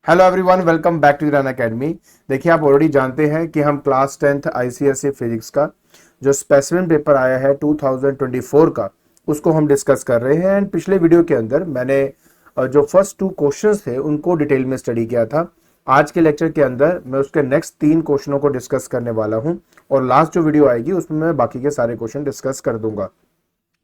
Hello everyone, welcome back to run academy. देखिए, आप already जानते हैं कि हम क्लास 10th आईसीएसई फिजिक्स का जो स्पेसिमेन पेपर आया है 2024 का, उसको हम डिस्कस कर रहे हैं। एंड पिछले वीडियो के अंदर मैंने जो फर्स्ट 2 क्वेश्चंस थे उनको डिटेल में स्टडी किया था। आज के लेक्चर के अंदर मैं उसके नेक्स्ट 3 क्वेश्चनों को डिस्कस करने वाला हूं और लास्ट जो वीडियो आएगी उसमें मैं बाकी के सारे क्वेश्चन डिस्कस कर दूंगा।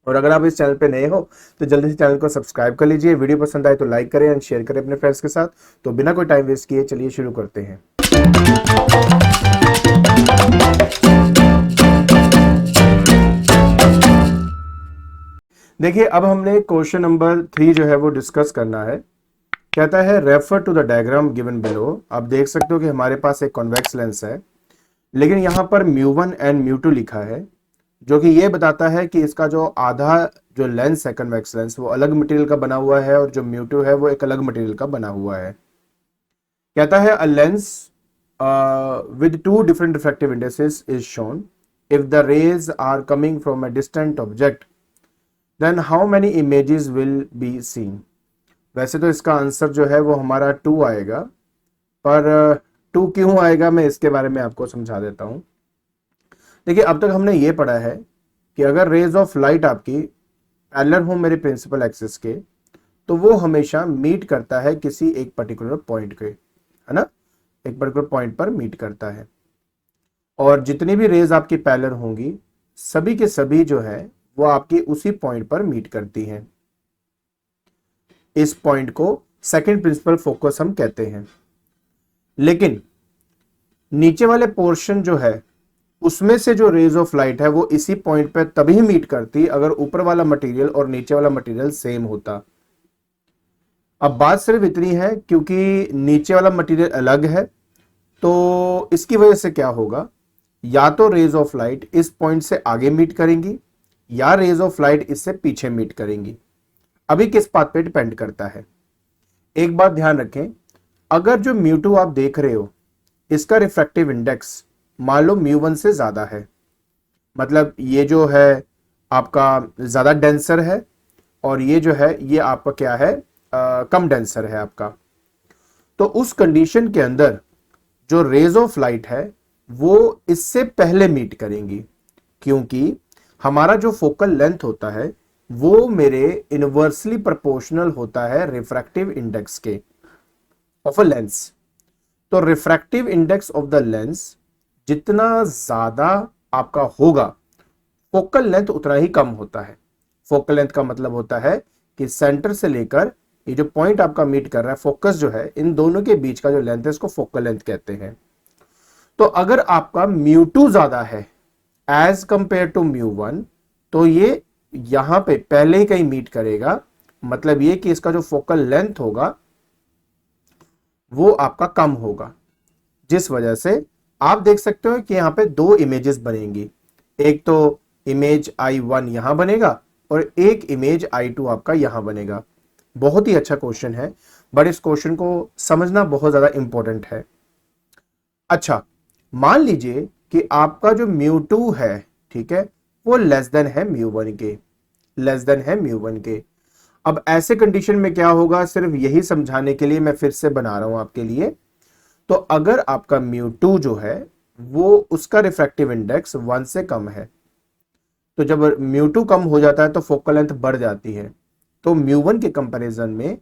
और अगर आप इस चैनल पे नए हो तो जल्दी से चैनल को सब्सक्राइब कर लीजिए। वीडियो पसंद आए तो लाइक करें एंड शेयर करें अपने फ्रेंड्स के साथ। तो बिना कोई टाइम वेस्ट किए चलिए शुरू करते हैं। देखिए, अब हमने क्वेश्चन नंबर 3 जो है वो डिस्कस करना है। कहता है refer to the diagram given below. आप देख सकते हो कि हमारे पास एक कॉन्वेक्स लेंस है, लेकिन यहाँ पर μ1 एंड μ2 लिखा है, जो कि ये बताता है कि इसका जो आधा जो लेंस है कन्वेक्स लेंस वो अलग मटेरियल का बना हुआ है और जो μ2 है वो एक अलग मटेरियल का बना हुआ है। कहता है a lens with 2 different refractive indexes is shown. If the rays are coming from a distant object then how many images will be seen. वैसे तो इसका आंसर जो है वो हमारा 2 आएगा, पर 2 क्यों आएगा मैं इसके बारे में आपको समझा देता हूं। देखिए, अब तक हमने ये पढ़ा है कि अगर रेज ऑफ लाइट आपकी पैरेलल हो मेरे प्रिंसिपल एक्सिस के, तो वो हमेशा मीट करता है किसी एक पर्टिकुलर पॉइंट के, है ना, एक पर्टिकुलर पॉइंट पर मीट करता है। और जितनी भी रेज आपकी पैरेलल होंगी सभी के सभी जो है वो आपकी उसी पॉइंट पर मीट करती हैं। इस पॉइंट को सेकंड प्रिंसिपल फोकस हम कहते हैं। लेकिन नीचे वाले पोर्शन जो है उसमें से जो रेज ऑफ लाइट है वो इसी पॉइंट पे तभी मीट करती अगर ऊपर वाला मटेरियल और नीचे वाला मटेरियल सेम होता। अब बात सिर्फ इतनी है, क्योंकि नीचे वाला मटेरियल अलग है तो इसकी वजह से क्या होगा, या तो रेज ऑफ लाइट इस पॉइंट से आगे मीट करेंगी या रेज ऑफ लाइट इससे पीछे मीट करेंगी। अभी किस बात पे डिपेंड करता है। एक बात ध्यान रखें, अगर जो μ2 आप देख रहे हो इसका रिफ्रैक्टिव इंडेक्स मान लो μ1 से ज्यादा है, मतलब ये जो है आपका ज्यादा डेंसर है और ये जो है ये आपका क्या है, कम डेंसर है आपका, तो उस कंडीशन के अंदर जो रेज ऑफ लाइट है वो इससे पहले मीट करेंगी, क्योंकि हमारा जो फोकल लेंथ होता है वो मेरे इनवर्सली प्रोपोर्शनल होता है रिफ्रैक्टिव इंडेक्स के ऑफ अ लेंस। तो refractive index of the lens जितना ज्यादा आपका होगा फोकल लेंथ उतना ही कम होता है। फोकल लेंथ का मतलब होता है कि सेंटर से लेकर ये जो पॉइंट आपका मीट कर रहा है फोकस जो है, इन दोनों के बीच का जो लेंथ है इसको फोकल लेंथ कहते हैं। तो अगर आपका μ2 ज्यादा है एज कंपेयर टू μ1 तो ये यहां पे पहले ही कहीं मीट करेगा, मतलब ये कि इसका जो फोकल लेंथ होगा वो आपका कम होगा, जिस वजह से आप देख सकते हो कि यहां पे 2 इमेजेस बनेंगी। एक तो इमेज I1 यहां बनेगा और एक इमेज I2 आपका यहां बनेगा। बहुत ही अच्छा क्वेश्चन है, बट इस क्वेश्चन को समझना बहुत ज्यादा इंपॉर्टेंट है। अच्छा, मान लीजिए कि आपका जो μ2 है, ठीक है, वो लेस देन है μ1 के, लेस देन है μ1 के। अब ऐसे कंडीशन में क्या होगा, सिर्फ यही समझाने के लिए मैं फिर से बना रहा हूं आपके लिए। तो अगर आपका μ2 जो है वो उसका रिफ्रैक्टिव इंडेक्स 1 से कम है, तो जब μ2 कम हो जाता है तो फोकल लेंथ बढ़ जाती है। तो μ1 के कंपैरिजन में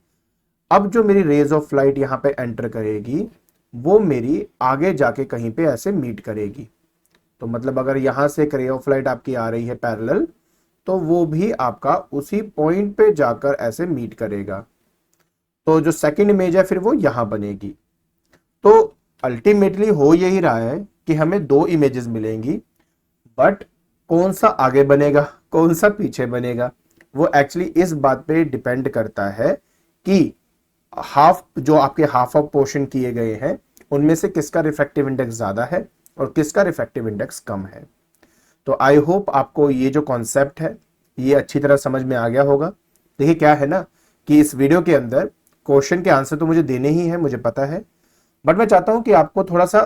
अब जो मेरी रेज ऑफ लाइट यहां पे एंटर करेगी वो मेरी आगे जाके कहीं पे ऐसे मीट करेगी। तो मतलब अगर यहां से एक रे ऑफ लाइट आपकी आ रही है पैरेलल, तो वो भी आपका उसी पॉइंट पे जाकर ऐसे मीट करेगा। तो जो सेकंड इमेज है फिर वो यहां बनेगी। तो अल्टीमेटली हो यही रहा है कि हमें 2 इमेजेस मिलेंगी, बट कौन सा आगे बनेगा कौन सा पीछे बनेगा वो एक्चुअली इस बात पे डिपेंड करता है कि हाफ जो आपके हाफ ऑफ पोर्शन किए गए हैं उनमें से किसका रिफ्रैक्टिव इंडेक्स ज्यादा है और किसका रिफ्रैक्टिव इंडेक्स कम है। तो आई होप आपको ये जो कॉन्सेप्ट है ये अच्छी तरह समझ में आ गया होगा। देखिए, क्या है ना कि इस वीडियो के अंदर क्वेश्चन के आंसर तो मुझे देने ही है, मुझे पता है, बट मैं चाहता हूं कि आपको थोड़ा सा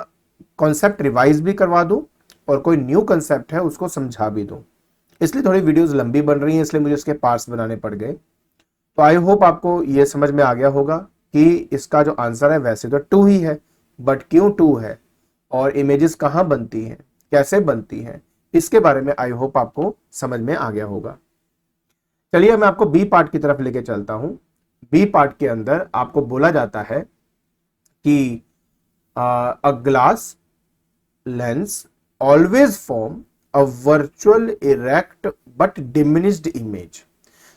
कॉन्सेप्ट रिवाइज भी करवा दूं और कोई न्यू कॉन्सेप्ट है उसको समझा भी दूं। इसलिए थोड़ी वीडियोस लंबी बन रही हैं, इसलिए मुझे इसके पार्ट्स बनाने पड़ गए। तो आई होप आपको ये समझ में आ गया होगा कि इसका जो आंसर है वैसे तो 2 ही है, बट क्यों 2 है और इमेजेस कहाँ बनती हैं, कैसे बनती हैं, इसके बारे में आई होप आपको समझ में आ गया होगा। चलिए मैं आपको बी पार्ट की तरफ लेके चलता हूं। बी पार्ट के अंदर आपको बोला जाता है कि a glass lens always form a virtual erect but diminished image.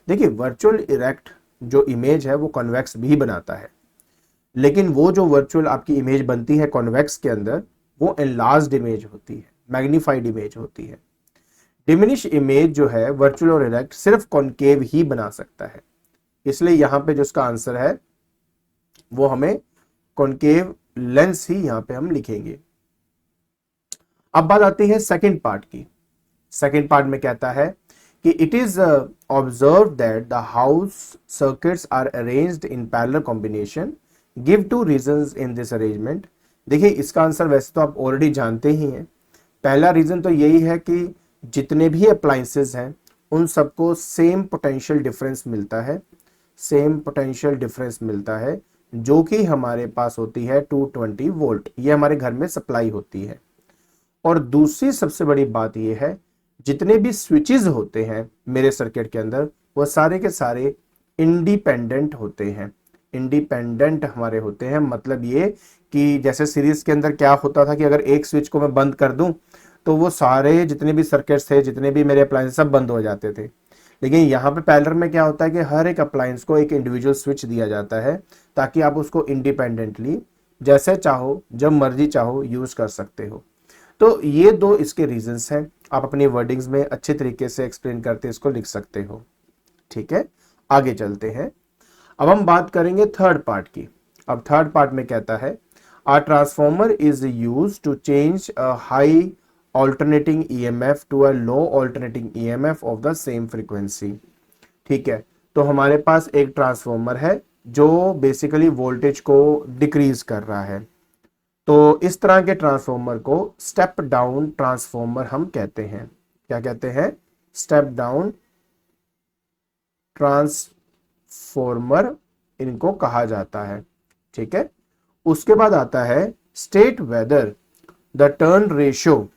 देखिए वर्चुअल इरेक्ट जो इमेज है वो कॉन्वेक्स भी बनाता है, लेकिन वो जो वर्चुअल आपकी इमेज बनती है कॉन्वेक्स के अंदर वो एनलार्ज्ड इमेज होती है, मैग्नीफाइड इमेज होती है। डिमिनिश इमेज जो है वर्चुअल और इरेक्ट सिर्फ कॉनकेव ही बना सकता है, इसलिए यहां पे जो इसका आंसर है वो हमें कॉनकेव लेंस ही यहां पे हम लिखेंगे। अब बात आती है सेकंड पार्ट की। सेकंड पार्ट में कहता है कि it is observe that the house circuits are arranged in parallel combination, give 2 reasons in this arrangement. देखिए इसका आंसर वैसे तो आप ऑलरेडी जानते ही हैं। पहला रीजन तो यही है कि जितने भी अप्लायंसेस हैं उन सबको सेम पोटेंशियल डिफरेंस मिलता है, सेम पोटेंशियल डिफरेंस मिलता है जो कि हमारे पास होती है 220 वोल्ट, ये हमारे घर में सप्लाई होती है। और दूसरी सबसे बड़ी बात यह है जितने भी स्विचेस होते हैं मेरे सर्किट के अंदर वो सारे के सारे इंडिपेंडेंट होते हैं। इंडिपेंडेंट हमारे होते हैं मतलब ये कि जैसे सीरीज के अंदर क्या होता था कि अगर एक स्विच को मैं बंद कर दूं तो वो सारे जितने भी सर्किट्स थे, जितने भी मेरे अप्लायंस सब बंद हो जाते थे। लेकिन यहाँ पे पैरेलल में क्या होता है कि हर एक अप्लायंस को एक इंडिविजुअल स्विच दिया जाता है ताकि आप उसको इंडिपेंडेंटली जैसे चाहो जब मर्जी चाहो यूज कर सकते हो। तो ये 2 इसके रीजंस हैं, आप अपनी वर्डिंग्स में अच्छे तरीके से एक्सप्लेन करते इसको लिख सकते हो। ठीक है, आगे चलते हैं। अब हम बात करेंगे थर्ड पार्ट की। अब थर्ड पार्ट में कहता है a transformer is used to change a high alternating EMF to a low alternating EMF of the same frequency. ठीक है, तो हमारे पास एक ट्रांसफॉर्मर है जो बेसिकली वोल्टेज को डिक्रीज कर रहा है। तो इस तरह के ट्रांसफॉर्मर को स्टेप डाउन ट्रांसफॉर्मर हम कहते हैं। क्या कहते हैं? स्टेप डाउन ट्रांसफॉर्मर इनको कहा जाता है। ठीक है, उसके बाद आता है state whether the turn ratio.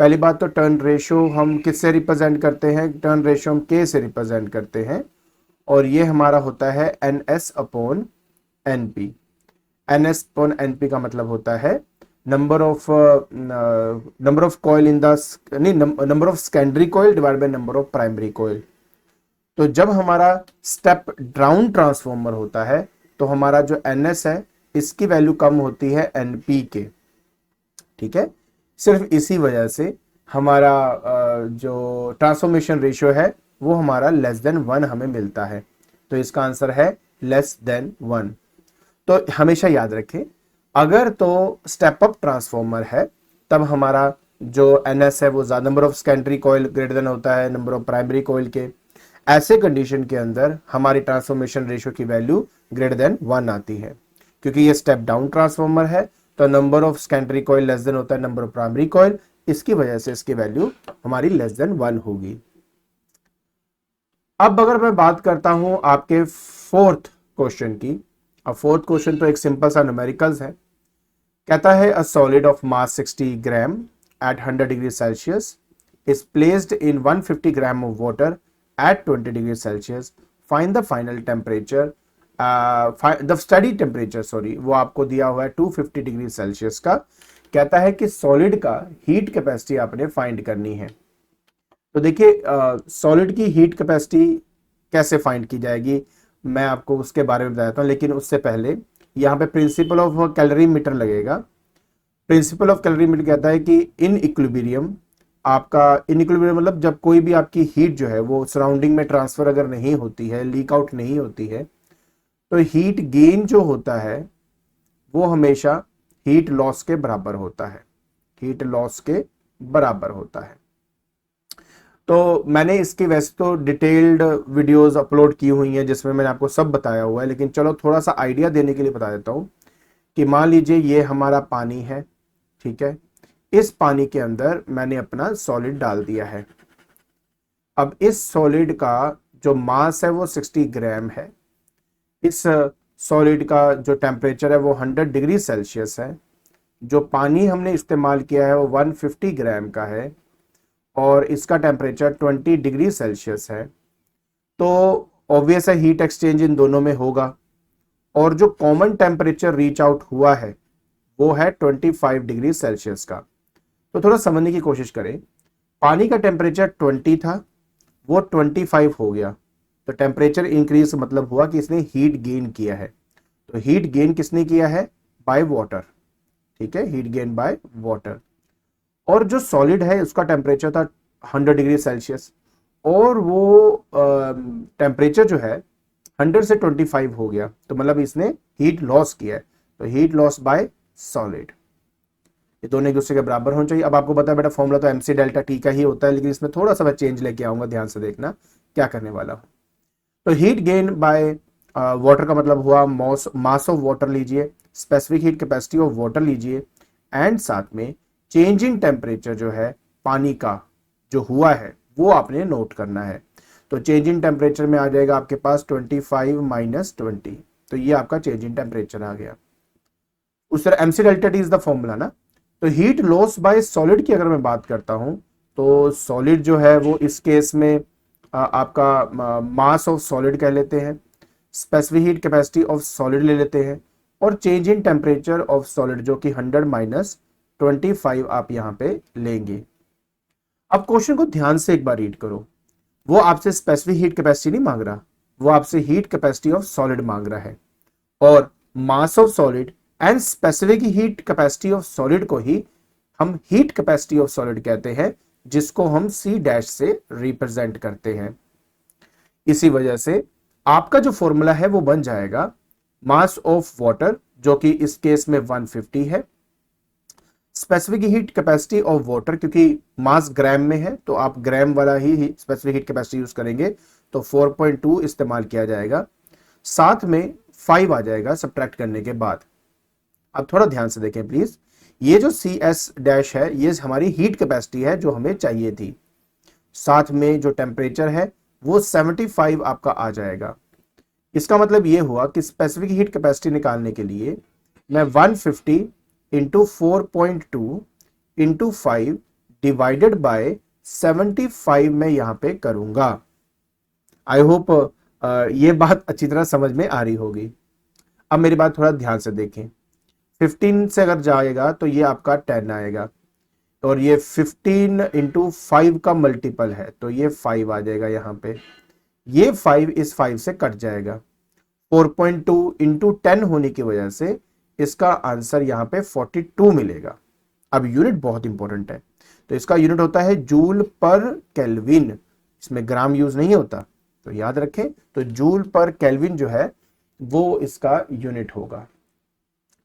पहली बात तो टर्न रेशियो हम किससे रिप्रेजेंट करते हैं? टर्न रेशियो हम के से रिप्रेजेंट करते हैं और ये हमारा होता है NS upon NP। NS upon NP का मतलब होता है number of coil in the number of secondary coil divide by number of primary coil. तो जब हमारा स्टेप डाउन ट्रांसफॉर्मर होता है तो हमारा जो NS है इसकी वैल्यू कम होती है NP के। ठीक है, सिर्फ इसी वजह से हमारा जो ट्रांसफॉर्मेशन रेशियो है वो हमारा लेस देन 1 हमें मिलता है। तो इसका आंसर है लेस देन 1। तो हमेशा याद रखें अगर तो स्टेप अप ट्रांसफॉर्मर है तब हमारा जो NS है वो ज्यादा number of secondary coil greater than होता है नंबर ऑफ प्राइमरी कॉइल के। ऐसे कंडीशन के अंदर हमारी ट्रांसफॉर्मेशन रेशियो की वैल्यू ग्रेटर देन 1 आती है। क्योंकि ये स्टेप डाउन ट्रांसफॉर्मर है तो number of secondary coil less than होता है नंबर ऑफ प्राइमरी कॉइल, इसकी वजह से इसकी वैल्यू हमारी लेस देन 1 होगी। अब अगर मैं बात करता हूं आपके फोर्थ क्वेश्चन की। अब फोर्थ क्वेश्चन तो एक सिंपल सा न्यूमेरिकल्स है। कहता है a solid of mass 60 gram at 100 degree Celsius is placed in 150 gram of water at 20 degree Celsius, find the final temperature the steady temperature, sorry वो आपको दिया हुआ है 250 डिग्री सेल्सियस का। कहता है कि सॉलिड का हीट कैपेसिटी आपने फाइंड करनी है। तो देखिए सॉलिड की हीट कैपेसिटी कैसे फाइंड की जाएगी मैं आपको उसके बारे में बताता हूँ, लेकिन उससे पहले यहाँ पे प्रिंसिपल ऑफ कैलोरीमीटर लगेगा। प्रिंसिपल ऑफ कैलोरीमीटर कहता है कि इन इक्विलिब्रियम आपका इन इक्विलिब्रियम मतलब जब कोई भी आपकी हीट जो है वो सराउंडिंग में ट्रांसफर अगर नहीं होती है, लीक आउट नहीं होती है, तो हीट गेन जो होता है वो हमेशा हीट लॉस के बराबर होता है। हीट लॉस के बराबर होता है। तो मैंने इसकी वैसे तो डिटेल्ड वीडियोस अपलोड की हुई हैं जिसमें मैंने आपको सब बताया हुआ है, लेकिन चलो थोड़ा सा आइडिया देने के लिए बता देता हूं कि मान लीजिए ये हमारा पानी है। ठीक है, इस पानी के अंदर मैंने अपना सॉलिड डाल दिया है। अब इस सॉलिड का जो मास है वो 60 ग्राम है। इस सॉलिड का जो टेम्परेचर है वो 100 डिग्री सेल्सियस है, जो पानी हमने इस्तेमाल किया है वो 150 ग्राम का है और इसका टेम्परेचर 20 डिग्री सेल्सियस है, तो ऑब्वियस है हीट एक्सचेंज इन दोनों में होगा और जो कॉमन टेम्परेचर रीच आउट हुआ है वो है 25 डिग्री सेल्सियस का। तो थोड़ा समझने की कोशिश करें, पानी का टेम्परेचर 20 था, वो 25 हो गया, तो टेम्परेचर इंक्रीज मतलब हुआ कि इसने हीट गेन किया है। तो हीट गेन किसने किया है? बाय वाटर, ठीक है, हीट गेन बाय वाटर। और जो सॉलिड है उसका टेम्परेचर था 100 डिग्री सेल्सियस और वो टेम्परेचर जो है 100 से 25 हो गया, तो मतलब इसने हीट लॉस किया है, तो हीट लॉस बाय सॉलिड। ये दोनों एक दूसरे के बराबर होना चाहिए। अब आपको पता है बेटा फॉर्मूला तो MC डेल्टा T का ही होता है, लेकिन इसमें थोड़ा सा मैं चेंज लेके आऊंगा, ध्यान से देखना क्या करने वाला हूं। तो हीट गेन बाय वाटर का मतलब हुआ मास ऑफ वाटर लीजिए, specific heat capacity of water लीजिए एंड साथ में चेंजिंग टेम्परेचर जो है पानी का जो हुआ है वो आपने नोट करना है। तो चेंजिंग टेम्परेचर में आ जाएगा आपके पास 25 माइनस 20, तो ये आपका चेंजिंग टेम्परेचर आ गया। उस तरह MC delta T is the formula ना। तो हीट लॉस बाय सॉलिड की अगर मैं बात करता हूं तो सॉलिड जो है वो इस केस में आपका मास ऑफ सॉलिड कह लेते हैं, specific heat capacity of solid ले लेते हैं और change in temperature of solid जो कि 100 माइनस 25 आप यहां पे लेंगे। अब क्वेश्चन को ध्यान से एक बार रीड करो, वो आपसे स्पेसिफिक हीट कैपेसिटी नहीं मांग रहा, वो आपसे हीट कैपेसिटी ऑफ सॉलिड मांग रहा है और mass of solid and specific heat capacity of solid को ही हम हीट कैपेसिटी ऑफ सॉलिड कहते हैं, जिसको हम C डैश से रिप्रेजेंट करते हैं। इसी वजह से आपका जो फॉर्मूला है वो बन जाएगा मास ऑफ वाटर जो कि इस केस में 150 है, specific heat capacity of water क्योंकि मास ग्राम में है तो आप ग्राम वाला ही स्पेसिफिक हीट कैपेसिटी यूज करेंगे, तो 4.2 इस्तेमाल किया जाएगा, साथ में 5 आ जाएगा सब्ट्रैक्ट करने के बाद। अब थोड़ा ध्यान से देखें प्लीज, ये जो CS डैश है ये हमारी हीट कैपेसिटी है जो हमें चाहिए थी, साथ में जो टेम्परेचर है वो 75 आपका आ जाएगा। इसका मतलब ये हुआ कि स्पेसिफिक हीट कैपेसिटी निकालने के लिए मैं 150 इंटू 4.2 इंटू 5 डिवाइडेड बाय 75 में यहां पे करूंगा। आई होप ये बात अच्छी तरह समझ में आ रही होगी। अब मेरी बात थोड़ा ध्यान से देखें, 15 से अगर जाएगा तो ये आपका 10 आएगा और ये 15 इंटू 5 का मल्टीपल है तो ये 5 आ जाएगा यहाँ पे, ये 5 इस 5 से कट जाएगा, 4.2 इंटू 10 होने की वजह से इसका आंसर यहाँ पे 42 मिलेगा। अब यूनिट बहुत इंपॉर्टेंट है, तो इसका यूनिट होता है जूल पर केल्विन, इसमें ग्राम यूज नहीं होता, तो याद रखें, तो जूल पर केल्विन जो है वो इसका यूनिट होगा।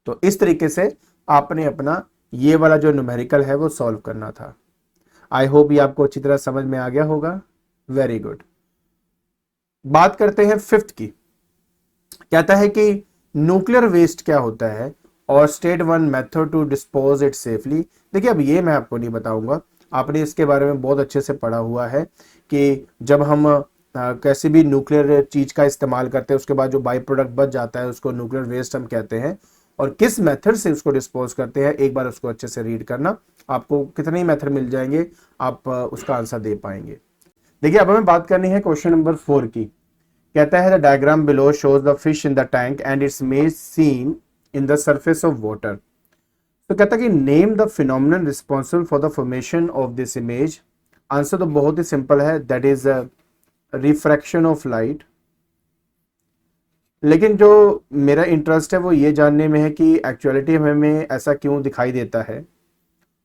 तो इस तरीके से आपने अपना ये वाला जो न्यूमेरिकल है वो सॉल्व करना था। आई होप ये आपको अच्छी तरह समझ में आ गया होगा। Very good. बात करते हैं फिफ्थ की। कहता है कि न्यूक्लियर वेस्ट क्या होता है और state 1 method to dispose it safely. देखिए अब ये मैं आपको नहीं बताऊंगा, आपने इसके बारे में बहुत अच्छे से पढ़ा हुआ है कि जब हम कैसे भी न्यूक्लियर चीज का इस्तेमाल करते हैं उसके बाद जो बाई प्रोडक्ट बच जाता है उसको न्यूक्लियर वेस्ट हम कहते हैं, और किस मेथड से उसको डिस्पोज करते हैं एक बार उसको अच्छे से रीड करना, आपको कितने ही मेथड मिल जाएंगे, आप उसका आंसर दे पाएंगे। देखिए अब हमें बात करनी है क्वेश्चन नंबर 4 की। कहता है the diagram below shows the fish in the tank and its image seen in the surface of water. तो कहता है कि name the phenomenon responsible for the formation of this image. Answer तो बहुत ही सिंपल है, that is refraction of light. लेकिन जो मेरा इंटरेस्ट है वो ये जानने में है कि एक्चुअलिटी हमें ऐसा क्यों दिखाई देता है,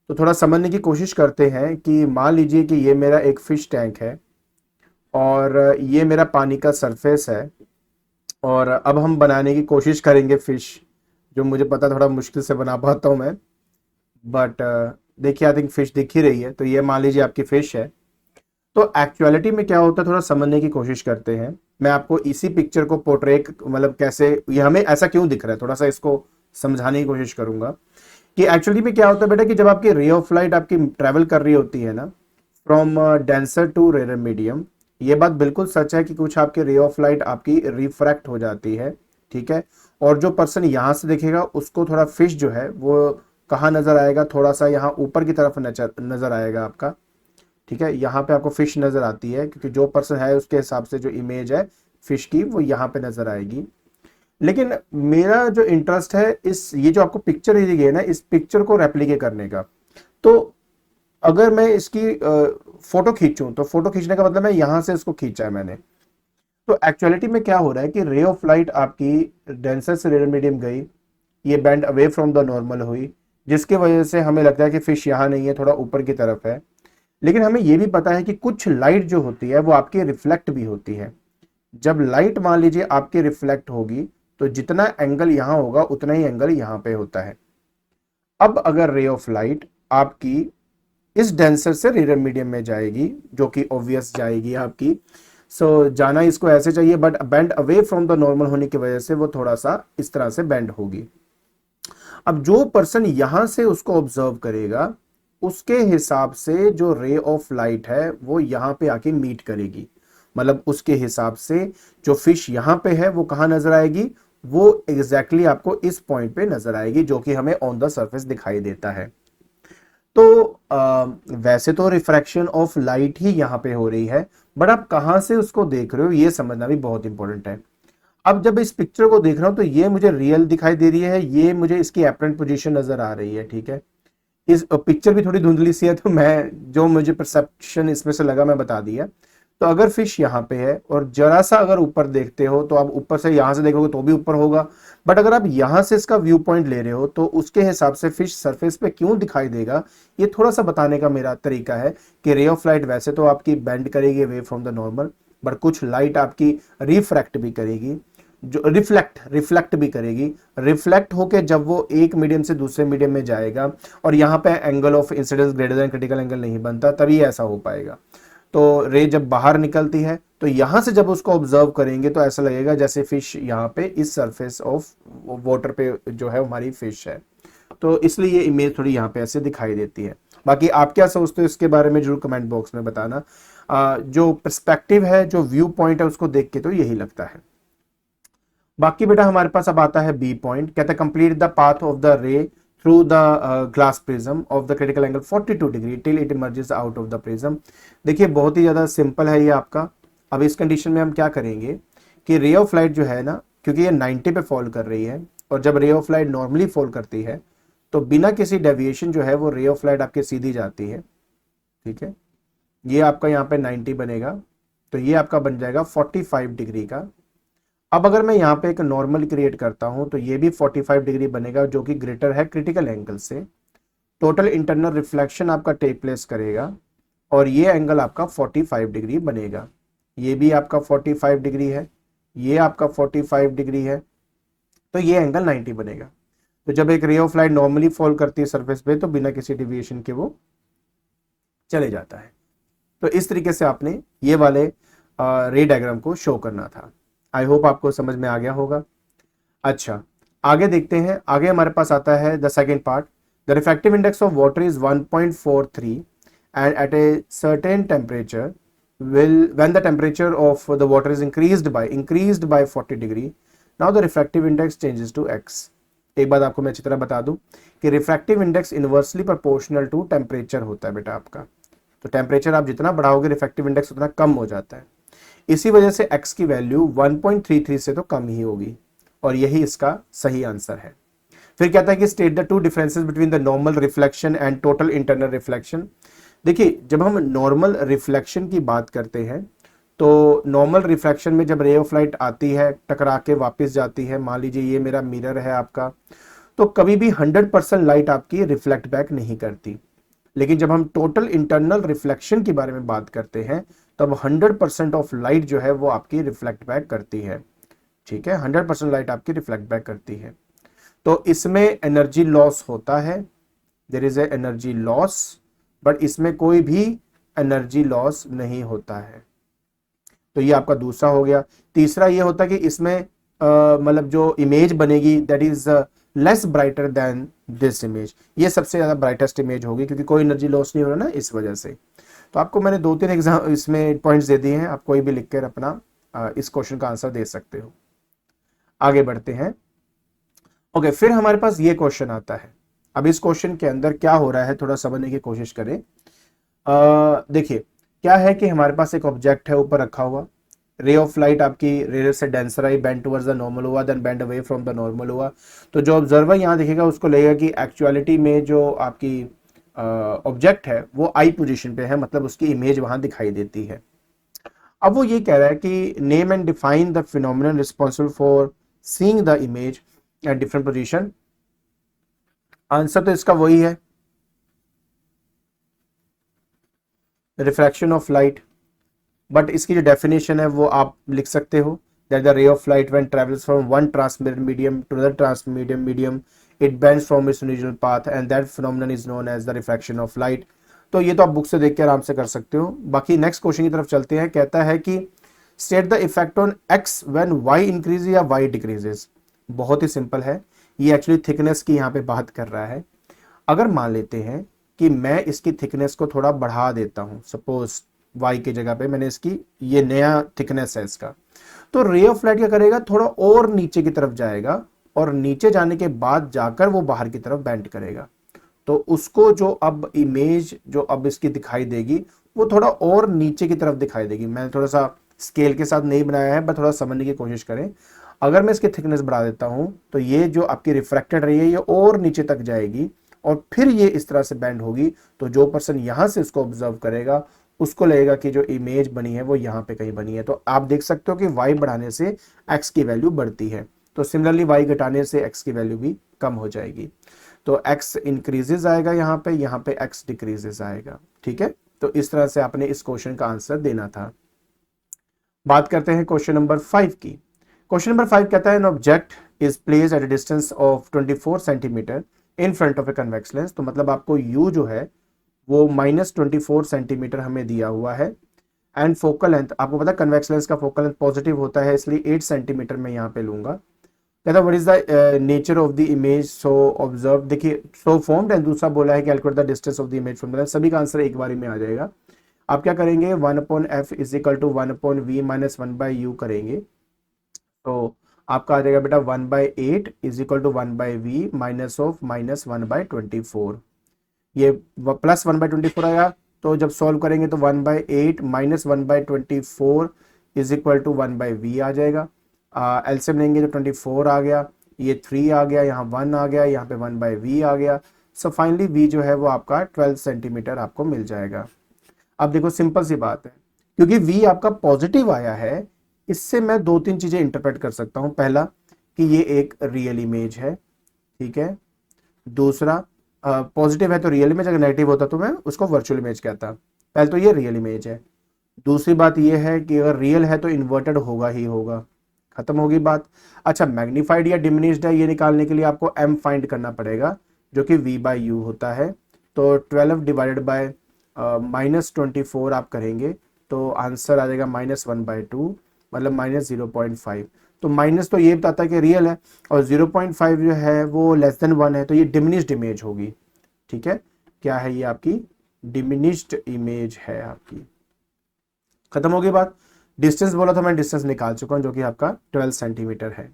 तो थोड़ा समझने की कोशिश करते हैं कि मान लीजिए कि ये मेरा एक फिश टैंक है और ये मेरा पानी का सरफेस है और अब हम बनाने की कोशिश करेंगे फिश, जो मुझे पता थोड़ा मुश्किल से बना पाता हूँ मैं, बट देखिए आई थिंक फिश दिख ही रही है, तो ये मान लीजिए आपकी फिश है। तो एक्चुअलिटी में क्या होता है थोड़ा समझने की कोशिश करते हैं। मैं आपको इसी पिक्चर को पोर्ट्रेट मतलब कैसे ये हमें ऐसा क्यों दिख रहा है थोड़ा सा इसको समझाने की कोशिश करूंगा कि एक्चुअली में क्या होता है बेटा कि जब आपकी रे ऑफ लाइट आपकी ट्रेवल कर रही होती है ना from denser to rare medium, ये बात बिल्कुल सच है कि कुछ आपके रे ऑफ लाइट आपकी रिफ्रैक्ट हो जाती है ठीक है। और जो पर्सन यहाँ से देखेगा उसको थोड़ा फिश जो है वो कहाँ नजर आएगा, थोड़ा सा यहाँ ऊपर की तरफ नजर आएगा आपका, ठीक है। यहाँ पे आपको फिश नजर आती है क्योंकि जो पर्सन है उसके हिसाब से जो इमेज है फिश की वो यहाँ पे नजर आएगी। लेकिन मेरा जो इंटरेस्ट है इस ये जो आपको पिक्चर दी गई है ना, इस पिक्चर को रेप्लिकेट करने का। तो अगर मैं इसकी फोटो खींचूं तो फोटो खींचने का मतलब है यहां से इसको खींचा है मैंने। तो एक्चुअलिटी में क्या हो रहा है कि रे ऑफ लाइट आपकी डेंसर से रेडियल मीडियम गई, ये bend away from the normal हुई, जिसकी वजह से हमें लगता है कि फिश यहाँ नहीं है, थोड़ा ऊपर की तरफ है। लेकिन हमें ये भी पता है कि कुछ लाइट जो होती है वो आपकी रिफ्लेक्ट भी होती है। जब लाइट मान लीजिए आपकी रिफ्लेक्ट होगी तो जितना एंगल यहाँ होगा उतना ही एंगल यहाँ पे होता है। अब अगर रे ऑफ लाइट आपकी इस डेंसर से रेडियल मीडियम में जाएगी, जो कि ऑब्वियस जाएगी आपकी, सो जाना इसको ऐसे चाहिए, but bend away from the normal होने की वजह से वो थोड़ा सा इस तरह से बेंड होगी। अब जो पर्सन यहां से उसको ऑब्जर्व करेगा उसके हिसाब से जो रे ऑफ लाइट है वो यहाँ पे आके मीट करेगी, मतलब उसके हिसाब से जो फिश यहाँ पे है वो कहाँ नजर आएगी, वो एग्जैक्टली आपको इस पॉइंट पे नजर आएगी जो कि हमें ऑन द सरफेस दिखाई देता है। तो वैसे तो रिफ्रैक्शन ऑफ लाइट ही यहाँ पे हो रही है, बट आप कहाँ से उसको देख रहे हो ये समझना भी बहुत इंपॉर्टेंट है। अब जब इस पिक्चर को देख रहा हूं तो ये मुझे रियल दिखाई दे रही है, ये मुझे इसकी एपरेंट पोजीशन नजर आ रही है, ठीक है। इस पिक्चर भी थोड़ी धुंधली सी है तो मैं जो मुझे परसेप्शन इसमें से लगा मैं बता दिया। तो अगर फिश यहाँ पे है और जरा सा अगर ऊपर देखते हो तो आप ऊपर से यहां से देखोगे तो भी ऊपर होगा, बट अगर आप यहां से इसका व्यू पॉइंट ले रहे हो तो उसके हिसाब से फिश सरफेस पे क्यों दिखाई देगा, ये थोड़ा सा बताने का मेरा तरीका है कि रे ऑफ लाइट वैसे तो आपकी बेंड करेगी away from the normal, but कुछ लाइट आपकी रिफ्रैक्ट भी करेगी, जो रिफ्लेक्ट भी करेगी। रिफ्लेक्ट होके जब वो एक मीडियम से दूसरे मीडियम में जाएगा और यहाँ पे angle of incidence greater than critical angle नहीं बनता, तभी ऐसा हो पाएगा। तो रे जब बाहर निकलती है तो यहां से जब उसको ऑब्जर्व करेंगे तो ऐसा लगेगा जैसे फिश यहाँ पे इस सरफेस ऑफ वाटर पे जो है हमारी फिश है। तो इसलिए ये इमेज थोड़ी यहाँ पे ऐसे दिखाई देती है। बाकी आप क्या सोचते हो इसके बारे में जरूर कमेंट बॉक्स में बताना। जो पर्सपेक्टिव है, जो व्यू पॉइंट है, उसको देख के तो यही लगता है। बाकी बेटा हमारे पास अब आता है बी पॉइंट, कहता है complete the path of the रे through the glass prism of the critical angle 42 degree till it emerges out of the prism. देखिए बहुत ही ज्यादा सिंपल है ये आपका। अब इस कंडीशन में हम क्या करेंगे कि रे ऑफ लाइट जो है ना, क्योंकि ये 90 पे फॉल कर रही है और जब रे ऑफ लाइट नॉर्मली फॉल करती है तो बिना किसी डेविएशन जो है वो रे ऑफ लाइट आपके सीधी जाती है, ठीक है। ये आपका यहाँ पे 90 बनेगा तो ये आपका बन जाएगा 45 डिग्री का। अब अगर मैं यहाँ पे एक नॉर्मल क्रिएट करता हूं तो ये भी 45 डिग्री बनेगा जो कि ग्रेटर है क्रिटिकल एंगल से। टोटल इंटरनल रिफ्लेक्शन आपका टेक प्लेस करेगा और ये एंगल आपका 45 डिग्री बनेगा। ये भी आपका 45 डिग्री है, ये आपका 45 डिग्री है, तो ये एंगल 90 बनेगा। तो जब एक रे ऑफ लाइट नॉर्मली फॉल करती है सरफेस पे तो बिना किसी डिविएशन के वो चले जाता है। तो इस तरीके से आपने ये वाले रे डायग्राम को शो करना था। आई होप आपको समझ में आ गया होगा। अच्छा आगे देखते हैं। आगे हमारे पास आता है the second part, the refractive index of water is 1.43 and at a certain temperature when the temperature of the water is increased by 40 degree, now the refractive index changes to x। एक बात आपको मैं अच्छी तरह बता दूं कि refractive index inversely proportional to temperature होता है बेटा आपका। तो टेम्परेचर आप जितना बढ़ाओगे रिफ्रैक्टिव इंडेक्स उतना कम हो जाता है। इसी वजह से x की वैल्यू 1.33 से तो कम ही होगी और यही इसका सही आंसर है। फिर कहता है कि state the two differences between the normal reflection and total internal reflection. देखिए जब हम नॉर्मल रिफ्लेक्शन की बात करते हैं तो नॉर्मल रिफ्लेक्शन में जब रे ऑफ लाइट आती है टकरा के वापस जाती है, मान लीजिए ये मेरा मिरर है आपका, तो कभी भी 100% लाइट आपकी रिफ्लेक्ट बैक नहीं करती। लेकिन जब हम टोटल इंटरनल रिफ्लेक्शन के बारे में बात करते हैं तब 100% ऑफ लाइट जो है वो आपकी रिफ्लेक्ट बैक करती है, ठीक है। 100% लाइट आपकी रिफ्लेक्ट बैक करती है। तो इसमें एनर्जी लॉस होता है, there is a energy loss, but इसमें कोई भी एनर्जी लॉस नहीं होता है। तो ये आपका दूसरा हो गया। तीसरा ये होता है कि इसमें मतलब जो इमेज बनेगी that is less brighter then this image, ये सबसे ज्यादा ब्राइटेस्ट इमेज होगी क्योंकि कोई एनर्जी लॉस नहीं हो रहा ना इस वजह से। तो आपको मैंने 2-3 एग्जाम इसमें पॉइंट्स दे दिए हैं, आप कोई भी लिखकर अपना इस क्वेश्चन का आंसर दे सकते हो। आगे बढ़ते हैं। ओके, फिर हमारे पास ये क्वेश्चन आता है। अब इस क्वेश्चन के अंदर क्या हो रहा है थोड़ा समझने की कोशिश करें। देखिए क्या है कि हमारे पास एक ऑब्जेक्ट है ऊपर रखा हुआ, रे ऑफ लाइट आपकी रे से डेंसर आई, बेंड टुवर्ड्स द नॉर्मल हुआ, then bend away from the normal हुआ। तो जो ऑब्जर्वर यहाँ देखेगा उसको लगेगा कि एक्चुअलिटी में जो आपकी ऑब्जेक्ट है वो आई पोजीशन पे है, मतलब उसकी इमेज वहां दिखाई देती है। अब वो ये कह रहा है कि name and define the phenomenon responsible for seeing the image at different position. Answer तो इसका वही है, रिफ्रैक्शन ऑफ लाइट। बट इसकी जो डेफिनेशन है वो आप लिख सकते हो, that the ray of light when travels from one transmitted medium to another transmitted medium it bends from its original path and that phenomenon is known as the refraction of light. तो ये तो आप book से देख के आराम से कर सकते हो। बाकी नेक्स्ट क्वेश्चन की तरफ चलते हैं। कहता है कि state the effect on x when y increase या वाई डिक्रीजेस। बहुत ही सिंपल है, ये एक्चुअली थिकनेस की यहाँ पे बात कर रहा है। अगर मान लेते हैं कि मैं इसकी थिकनेस को थोड़ा बढ़ा देता हूं, सपोज y की जगह पे मैंने इसकी ये नया थिकनेस है इसका, तो रे ऑफ लाइट क्या करेगा, थोड़ा और नीचे की तरफ जाएगा और नीचे जाने के बाद जाकर वो बाहर की तरफ बेंड करेगा। तो उसको जो अब इमेज जो अब इसकी दिखाई देगी वो थोड़ा और नीचे की तरफ दिखाई देगी। मैंने थोड़ा सा स्केल के साथ नहीं बनाया है, बस थोड़ा समझने की कोशिश करें। अगर मैं इसकी थिकनेस बढ़ा देता हूं तो ये जो आपकी रिफ्रैक्टेड रे है ये और नीचे तक जाएगी और फिर ये इस तरह से बेंड होगी। तो जो पर्सन यहां से इसको ऑब्जर्व करेगा उसको लगेगा कि जो इमेज बनी है वो यहाँ पे कहीं बनी है। तो आप देख सकते हो कि y बढ़ाने से x की वैल्यू बढ़ती है, तो सिमिलरली y घटाने से x की वैल्यू भी कम हो जाएगी। तो x इंक्रीजेस आएगा यहाँ पे x डिक्रीजेस आएगा। ठीक है, तो इस तरह से आपने इस क्वेश्चन का आंसर देना था। बात करते हैं क्वेश्चन नंबर 5 की। क्वेश्चन नंबर 5 कहता है an object is placed at a distance of 24 centimetre in front of a convex lens. तो मतलब आपको u जो है वो -24 सेंटीमीटर हमें दिया हुआ है एंड फोकल लेंथ, आपको पता है कन्वेक्स लेंस का फोकल लेंथ पॉजिटिव होता है इसलिए 8 सेंटीमीटर में यहाँ पे लूंगा। कहता what is the nature of the image so observe. देखिए सो फॉर्म्ड एंड दूसरा बोला है calculate the distance of the image from the lens. सभी का आंसर एक बारी में आ जाएगा। आप क्या करेंगे 1/f is equal to 1/v minus 1/u करेंगे। तो आपका आ जाएगा बेटा 1/8 is equal to 1/v minus of minus 1/24। ये प्लस 1/24 आया, तो जब सॉल्व करेंगे तो 1/8 minus 1/24 is equal to 1/v आ जाएगा। एलसीएम लेंगे तो 24 आ गया, ये 3 आ गया, यहाँ 1 आ गया, यहाँ पे 1/v आ गया। सो फाइनली v जो है वो आपका 12 सेंटीमीटर आपको मिल जाएगा। अब देखो सिंपल सी बात है, क्योंकि v आपका पॉजिटिव आया है, इससे मैं 2-3 चीजें इंटरप्रेट कर सकता हूं। पहला कि ये एक रियल इमेज है, ठीक है। दूसरा पॉजिटिव है तो रियल इमेज, अगर नेगेटिव होता तो मैं उसको वर्चुअल इमेज कहता। पहले तो ये रियल इमेज है। दूसरी बात ये है कि अगर रियल है तो इन्वर्टेड होगा ही होगा, खत्म होगी बात। अच्छा मैग्नीफाइड या डिमिनिश्ड है, ये निकालने के लिए आपको m फाइंड करना पड़ेगा जो कि v/u होता है। तो 12 डिवाइडेड बाय -24 आप करेंगे तो आंसर आ जाएगा -1/2 मतलब -0.5। तो माइनस तो ये बताता है कि रियल है और 0.5 जो है वो लेस देन 1 है, तो ये डिमिनिश्ड इमेज होगी। ठीक है, क्या है ये आपकी डिमिनिश्ड इमेज है आपकी। खत्म हो गई बात। डिस्टेंस बोला था मैं, डिस्टेंस निकाल चुका हूं जो कि आपका 12 सेंटीमीटर है।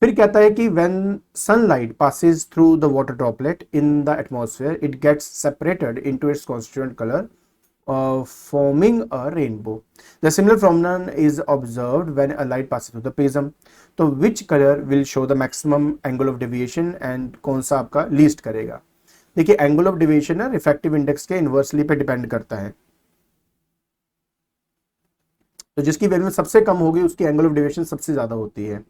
फिर कहता है कि when sunlight passes through the water droplet in the atmosphere it gets separated into its constituent colour forming a rainbow. The similar phenomenon is observed when a light passes through the prism. तो which color will show the maximum angle of deviation and कौन सा आपका least करेगा। देखिए angle of deviation है refractive index के inversely पे depend करता है। तो जिसकी वैल्यू सबसे कम होगी उसकी एंगल ऑफ डिविएशन सबसे ज्यादा होती है।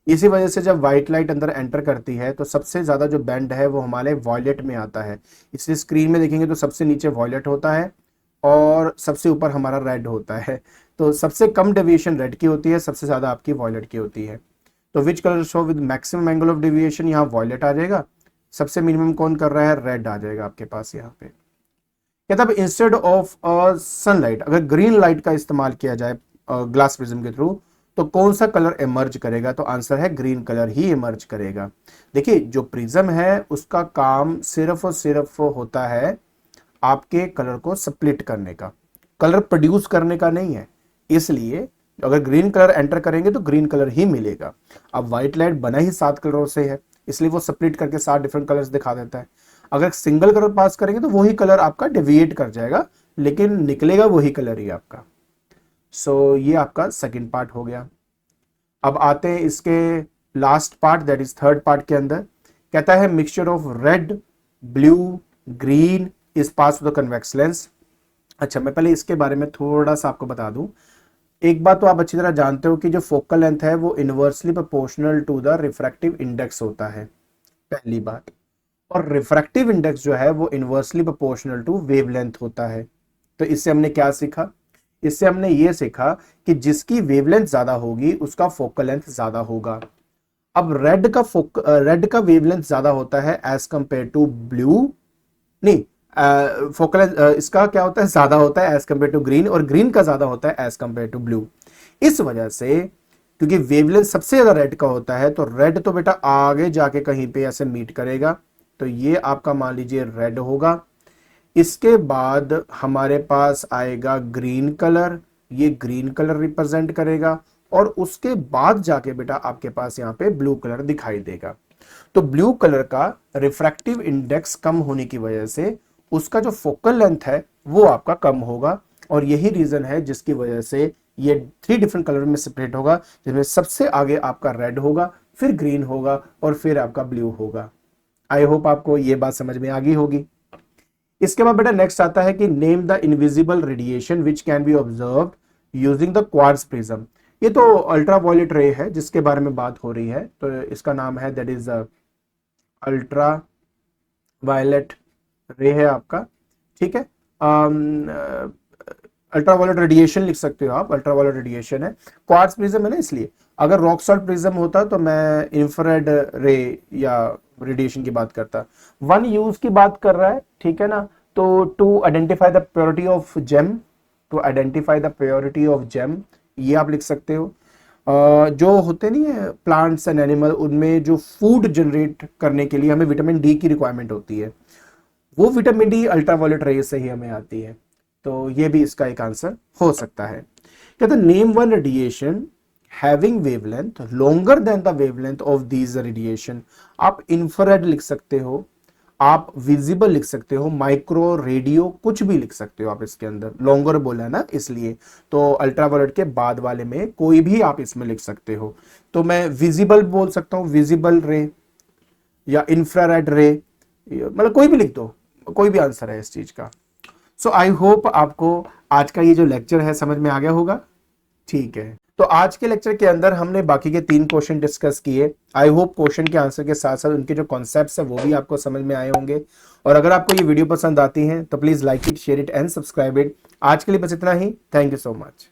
इसी वजह से जब व्हाइट लाइट अंदर एंटर करती है तो सबसे ज्यादा जो बैंड है वो हमारे वॉयलेट में आता है। इसलिए स्क्रीन में देखेंगे तो सबसे नीचे वॉयलेट होता है और सबसे ऊपर हमारा रेड होता है। तो सबसे कम डेविएशन रेड की होती है, सबसे ज्यादा आपकी वॉयलेट की होती है। तो which colour show with maximum angle of deviation, यहाँ वॉयलेट आ जाएगा। सबसे मिनिमम कौन कर रहा है, रेड आ जाएगा आपके पास यहाँ पे। कहता है इंस्टेड ऑफ सनलाइट अगर ग्रीन लाइट का इस्तेमाल किया जाए ग्लास प्रिज्म के थ्रू तो कौन सा कलर इमर्ज करेगा, तो आंसर है ग्रीन कलर ही इमर्ज करेगा। देखिए जो प्रिज्म है उसका काम सिर्फ और सिर्फ होता है आपके कलर को स्प्लिट करने का, कलर प्रोड्यूस करने का नहीं है। इसलिए अगर ग्रीन कलर एंटर करेंगे तो ग्रीन कलर ही मिलेगा। अब व्हाइट लाइट बना ही 7 कलरों से है, इसलिए वो स्प्लिट करके 7 डिफरेंट कलर्स दिखा देता है। अगर सिंगल कलर पास करेंगे तो वही कलर आपका डेविएट कर जाएगा, लेकिन निकलेगा वही कलर ही आपका। सो ये आपका सेकंड पार्ट हो गया। अब आते हैं इसके last part, that is third part के अंदर। कहता है mixture of red, blue, green is pass to the convex lens. अच्छा, मैं पहले इसके बारे में थोड़ा सा आपको बता दूं। एक बात तो आप अच्छी तरह जानते हो कि जो फोकल लेंथ है वो inversely proportional to the refractive index होता है, पहली बात। और रिफ्रैक्टिव इंडेक्स जो है वो इनवर्सली प्रोपोर्शनल टू वेवलेंथ होता है। तो इससे हमने क्या सीखा? इससे हमने ये सीखा कि जिसकी वेवलेंथ ज्यादा होगी उसका फोकल लेंथ ज्यादा होगा। अब रेड का वेवलेंथ ज्यादा होता है एज कंपेयर टू ब्लू, नहीं, फोकल इसका क्या होता है, ज्यादा होता है एज कंपेयर टू ग्रीन, और ग्रीन का ज्यादा होता है एज कंपेयर टू ब्लू। इस वजह से क्योंकि वेवलेंथ सबसे ज्यादा रेड का होता है, तो रेड तो बेटा आगे जाके कहीं पे ऐसे मीट करेगा, तो ये आपका मान लीजिए रेड होगा। इसके बाद हमारे पास आएगा ग्रीन कलर, ये ग्रीन कलर रिप्रेजेंट करेगा, और उसके बाद जाके बेटा आपके पास यहाँ पे ब्लू कलर दिखाई देगा। तो ब्लू कलर का रिफ्रैक्टिव इंडेक्स कम होने की वजह से उसका जो फोकल लेंथ है वो आपका कम होगा, और यही रीजन है जिसकी वजह से ये 3 डिफरेंट कलर में सेपरेट होगा, जिसमें सबसे आगे आपका रेड होगा, फिर ग्रीन होगा, और फिर आपका ब्लू होगा। आई होप आपको ये बात समझ में आ गई होगी। इसके बाद बेटा नेक्स्ट आता है कि name the invisible radiation which can be observed using the quartz prism. ये तो अल्ट्रावायलेट रे है जिसके बारे में बात हो रही है, तो इसका नाम है दैट इज अल्ट्रा वायलेट रे है आपका, ठीक है। अल्ट्रावायलेट रेडिएशन लिख सकते हो आप, अल्ट्रावायलेट रेडिएशन है। क्वार्ट्ज प्रिज्म है ना, इसलिए अगर रॉक सॉल्ट प्रिज्म होता तो मैं इंफ्रारेड रे या रेडिएशन की बात करता। वन यूज की बात कर रहा है, ठीक है ना। तो to identify the purity of gem, to identify the purity of gem, ये आप लिख सकते हो। जो होते नहीं है प्लांट्स एंड एनिमल, उनमें जो फूड जनरेट करने के लिए हमें विटामिन डी की रिक्वायरमेंट होती है, वो विटामिन डी अल्ट्रावायलेट रेज से ही हमें आती है। तो ये भी इसका एक आंसर हो सकता है। कहते हैं name one radiation having wavelength longer than the wavelength of these radiation. आप इंफ्रारेड लिख सकते हो, आप विजिबल लिख सकते हो, माइक्रो, रेडियो, कुछ भी लिख सकते हो आप इसके अंदर। लॉन्गर बोला है ना इसलिए, तो अल्ट्रावायलेट के बाद वाले में कोई भी आप इसमें लिख सकते हो। तो मैं विजिबल बोल सकता हूं, विजिबल रे या इंफ्रारेड रे, मतलब कोई भी लिख दो, कोई भी आंसर है इस चीज का। सो आई होप आपको आज का ये जो लेक्चर है समझ में आ गया होगा, ठीक है। तो आज के लेक्चर के अंदर हमने बाकी के 3 क्वेश्चन डिस्कस किए। आई होप क्वेश्चन के आंसर के साथ साथ उनके जो कॉन्सेप्ट्स है वो भी आपको समझ में आए होंगे। और अगर आपको ये वीडियो पसंद आती है तो please like it, share it and subscribe it. आज के लिए बस इतना ही। Thank you so much.